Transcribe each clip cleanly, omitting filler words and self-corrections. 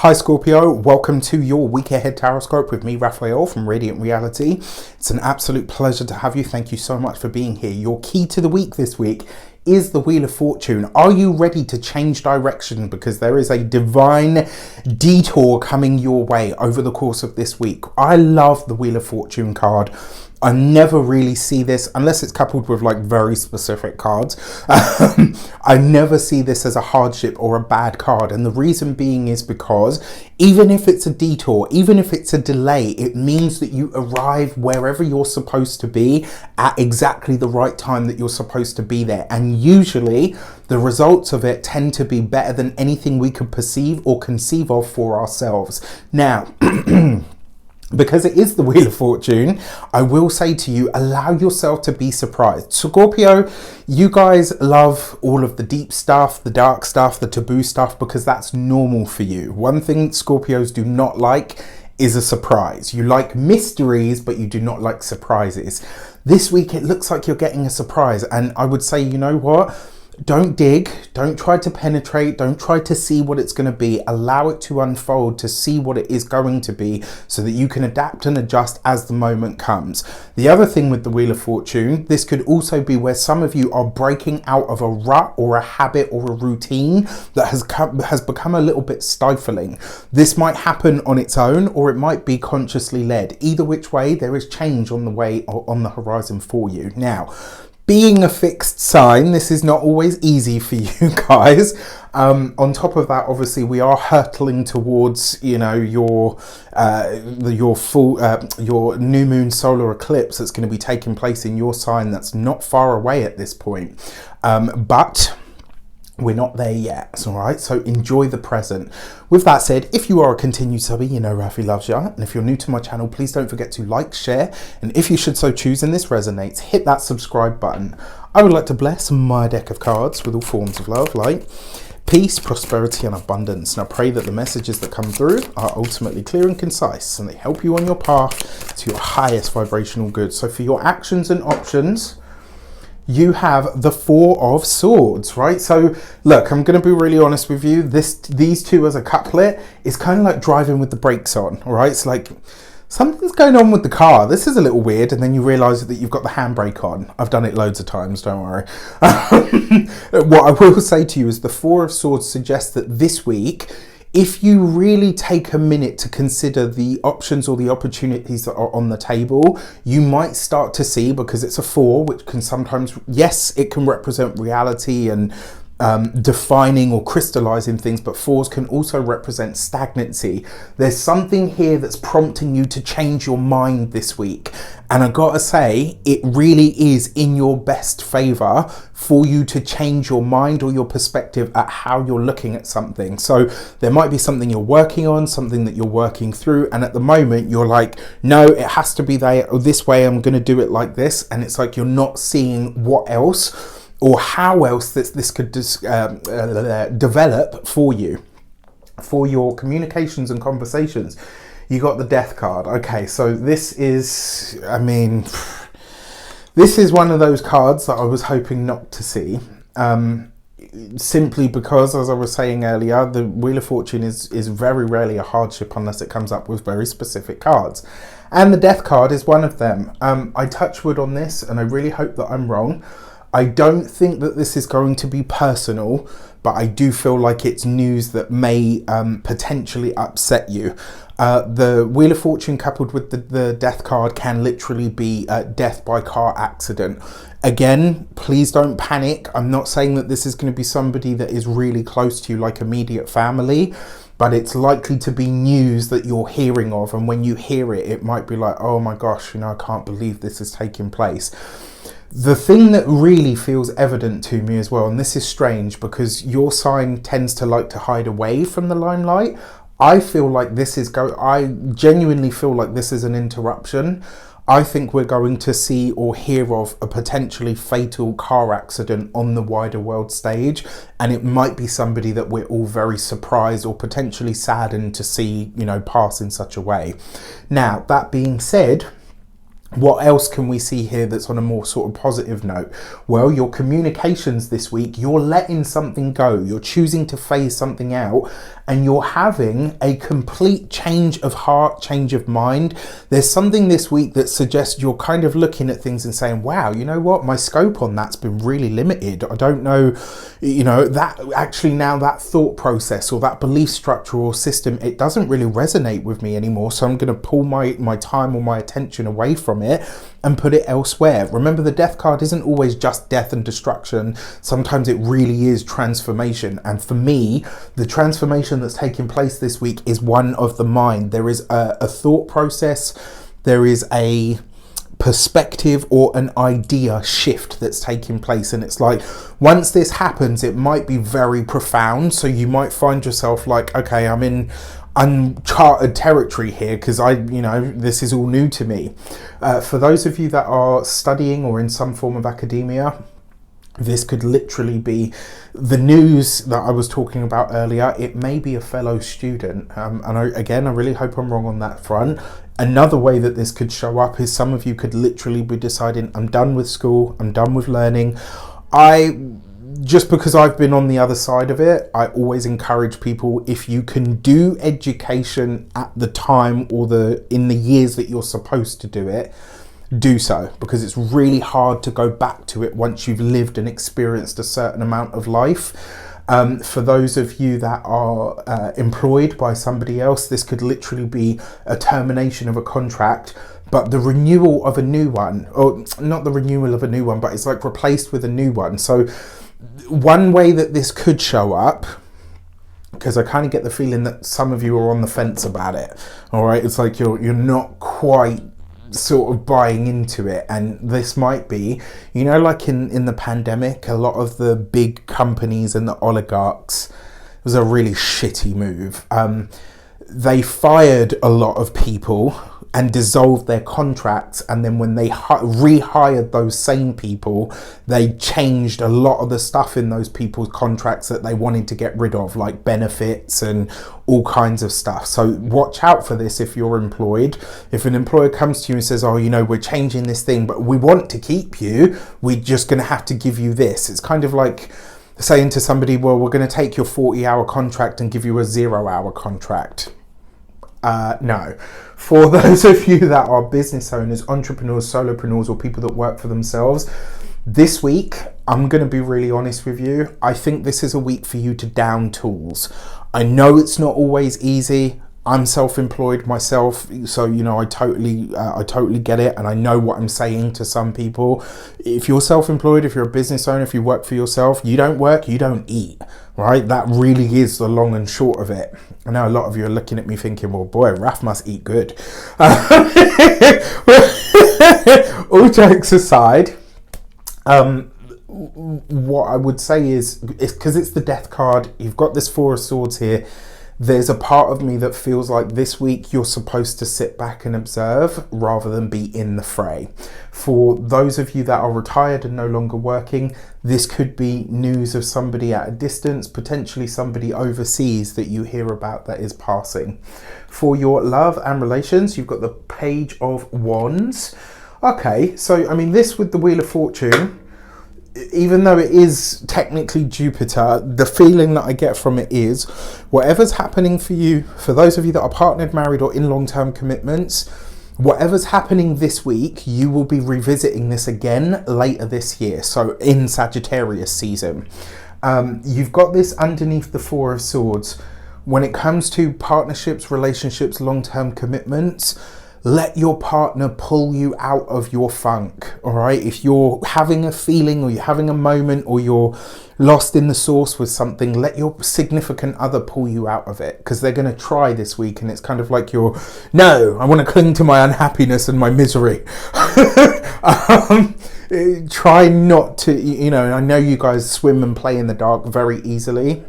Hi Scorpio, welcome to your week ahead taroscope with me, Raphael from Reydiant Reality. It's an absolute pleasure to have you. Thank you so much for being here. Your key to the week this week is the Wheel of Fortune. Are you ready to change direction? Because there is a divine detour coming your way over the course of this week. I love the Wheel of Fortune card. I never really see this unless it's coupled with like very specific cards. I never see this as a hardship or a bad card, and the reason being is because even if it's a detour, even if it's a delay, it means that you arrive wherever you're supposed to be at exactly the right time that you're supposed to be there, and usually the results of it tend to be better than anything we could perceive or conceive of for ourselves. Now because it is the Wheel of Fortune, I will say to you, allow yourself to be surprised. Scorpio, you guys love all of the deep stuff, the dark stuff, the taboo stuff, because that's normal for you. One thing Scorpios do not like is a surprise. You like mysteries, but you do not like surprises. This week, it looks like you're getting a surprise. And I would say, you know what? Don't dig, don't try to penetrate, don't try to see what it's going to be. Allow it to unfold to see what it is going to be so that you can adapt and adjust as the moment comes. The other thing with the Wheel of Fortune, this could also be where some of you are breaking out of a rut or a habit or a routine that has become a little bit stifling. This might happen on its own, or it might be consciously led. Either which way, there is change on the way or on the horizon for you. Now, being a fixed sign, this is not always easy for you guys. On top of that, obviously, we are hurtling towards, you know, your new moon solar eclipse that's going to be taking place in your sign. That's not far away at this point, but we're not there yet, all right? So enjoy the present. With that said, if you are a continued subby, you know Rafi loves you. And if you're new to my channel, please don't forget to like, share, and if you should so choose and this resonates, hit that subscribe button. I would like to bless my deck of cards with all forms of love, like peace, prosperity, and abundance. And I pray that the messages that come through are ultimately clear and concise, and they help you on your path to your highest vibrational good. So for your actions and options, you have the Four of Swords, right? So look, I'm going to be really honest with you. These two as a couplet is kind of like driving with the brakes on, all right? It's like something's going on with the car. This is a little weird, and then you realize that you've got the handbrake on. I've done it loads of times, don't worry. What I will say to you is the Four of Swords suggests that this week, if you really take a minute to consider the options or the opportunities that are on the table, you might start to see, because it's a four, which can sometimes, yes, it can represent reality and defining or crystallizing things, but fours can also represent stagnancy. There's something here that's prompting you to change your mind this week. And I gotta say, it really is in your best favor for you to change your mind or your perspective at how you're looking at something. So there might be something you're working on, something that you're working through, and at the moment you're like, no, it has to be this way, I'm gonna do it like this. And it's like you're not seeing what else or how else this could develop for you, for your communications and conversations. You got the Death card. Okay, so this is, I mean, this is one of those cards that I was hoping not to see. Simply because, as I was saying earlier, the Wheel of Fortune is very rarely a hardship unless it comes up with very specific cards. And the Death card is one of them. I touch wood on this, and I really hope that I'm wrong. I don't think that this is going to be personal, but I do feel like it's news that may potentially upset you. The Wheel of Fortune coupled with the Death card can literally be death by car accident. Again, please don't panic. I'm not saying that this is going to be somebody that is really close to you, like immediate family, but it's likely to be news that you're hearing of. And when you hear it, it might be like, oh my gosh, you know, I can't believe this is taking place. The thing that really feels evident to me as well, and this is strange because your sign tends to like to hide away from the limelight. I feel like I genuinely feel like this is an interruption. I think we're going to see or hear of a potentially fatal car accident on the wider world stage, and it might be somebody that we're all very surprised or potentially saddened to see, you know, pass in such a way. Now, that being said, what else can we see here that's on a more sort of positive note? Well, your communications this week, you're letting something go. You're choosing to phase something out, and you're having a complete change of heart, change of mind. There's something this week that suggests you're kind of looking at things and saying, wow, you know what, my scope on that's been really limited. I don't know, you know, that actually now that thought process or that belief structure or system, it doesn't really resonate with me anymore. So I'm going to pull my time or my attention away from it and put it elsewhere. Remember, the death card isn't always just death and destruction. Sometimes it really is transformation. And for me, the transformation that's taking place this week is one of the mind. There is a thought process, there is a perspective or an idea shift that's taking place, and it's like once this happens it might be very profound. So you might find yourself like, okay, I'm in uncharted territory here because this is all new to me. For those of you that are studying or in some form of academia, this could literally be the news that I was talking about earlier. It may be a fellow student, and I really hope I'm wrong on that front. Another way that this could show up is some of you could literally be deciding, I'm done with school, I'm done with learning. Just because I've been on the other side of it, I always encourage people, if you can do education at the time or in the years that you're supposed to do it, do so, because it's really hard to go back to it once you've lived and experienced a certain amount of life. For those of you that are employed by somebody else, this could literally be a termination of a contract, but the renewal of a new one, or not the renewal of a new one, but it's like replaced with a new one. So one way that this could show up, because I kind of get the feeling that some of you are on the fence about it, all right? It's like you're not quite sort of buying into it, and this might be, like in the pandemic, a lot of the big companies and the oligarchs, it was a really shitty move. They fired a lot of people and dissolved their contracts, and then when they rehired those same people, they changed a lot of the stuff in those people's contracts that they wanted to get rid of, like benefits and all kinds of stuff. So watch out for this if you're employed. If an employer comes to you and says, oh, we're changing this thing, but we want to keep you, we're just going to have to give you this. It's kind of like saying to somebody, well, we're going to take your 40-hour contract and give you a 0-hour contract. No. For those of you that are business owners, entrepreneurs, solopreneurs, or people that work for themselves, this week, I'm going to be really honest with you. I think this is a week for you to down tools. I know it's not always easy. I'm self-employed myself, so I totally get it, and I know what I'm saying to some people. If you're self-employed, if you're a business owner, if you work for yourself, you don't work, you don't eat, right? That really is the long and short of it. I know a lot of you are looking at me thinking, well, boy, Raf must eat good. All jokes aside, what I would say is because it's the death card, you've got this 4 of Swords here. There's a part of me that feels like this week you're supposed to sit back and observe rather than be in the fray. For those of you that are retired and no longer working, this could be news of somebody at a distance, potentially somebody overseas that you hear about that is passing. For your love and relations, you've got the Page of Wands. Okay, so this with the Wheel of Fortune, even though it is technically Jupiter, the feeling that I get from it is whatever's happening for you, for those of you that are partnered, married, or in long-term commitments, whatever's happening this week, you will be revisiting this again later this year. So in Sagittarius season, you've got this underneath the 4 of Swords. When it comes to partnerships, relationships, long-term commitments, let your partner pull you out of your funk, all right? If you're having a feeling or you're having a moment or you're lost in the sauce with something, let your significant other pull you out of it, because they're going to try this week, and it's kind of like no, I want to cling to my unhappiness and my misery. Try not to, I know you guys swim and play in the dark very easily,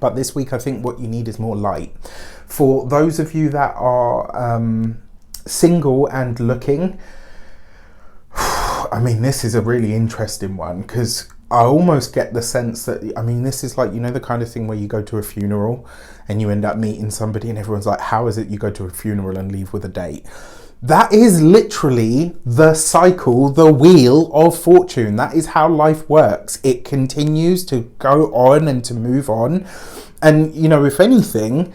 but this week I think what you need is more light. For those of you that are single and looking, this is a really interesting one, because I almost get the sense that, this is like, the kind of thing where you go to a funeral and you end up meeting somebody and everyone's like, how is it you go to a funeral and leave with a date? That is literally the cycle, the Wheel of Fortune. That is how life works. It continues to go on and to move on. And, you know, if anything,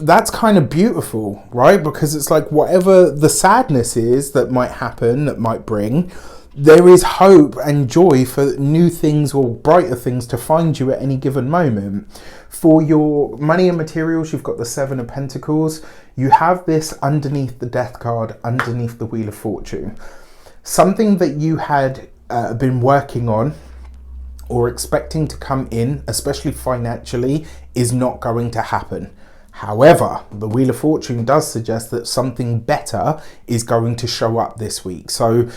that's kind of beautiful, right? Because it's like whatever the sadness is that might happen, that might bring, there is hope and joy for new things or brighter things to find you at any given moment. For your money and materials, you've got the Seven of Pentacles. You have this underneath the Death card, underneath the Wheel of Fortune. Something that you had been working on or expecting to come in, especially financially, is not going to happen. However, the Wheel of Fortune does suggest that something better is going to show up this week. So,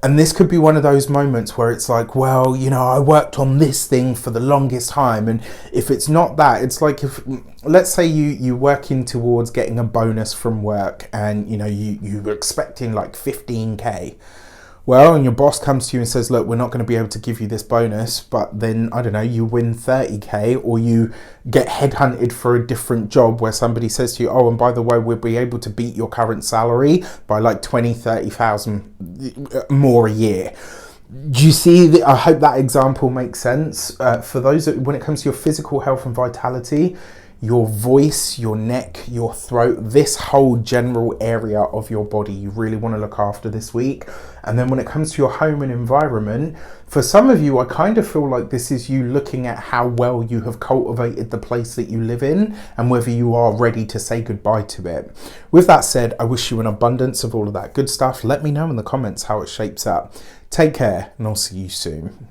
and this could be one of those moments where it's like, well, you know, I worked on this thing for the longest time. And if it's not that, it's like if, let's say you're working towards getting a bonus from work and, you know, you were expecting like 15K. Well, and your boss comes to you and says, look, we're not going to be able to give you this bonus, but then, I don't know, you win 30K, or you get headhunted for a different job where somebody says to you, oh, and by the way, we'll be able to beat your current salary by like 20, 30,000 more a year. Do you see? I hope that example makes sense. For those that, when it comes to your physical health and vitality, your voice, your neck, your throat, this whole general area of your body, you really want to look after this week. And then when it comes to your home and environment, for some of you, I kind of feel like this is you looking at how well you have cultivated the place that you live in and whether you are ready to say goodbye to it. With that said, I wish you an abundance of all of that good stuff. Let me know in the comments how it shapes up. Take care, and I'll see you soon.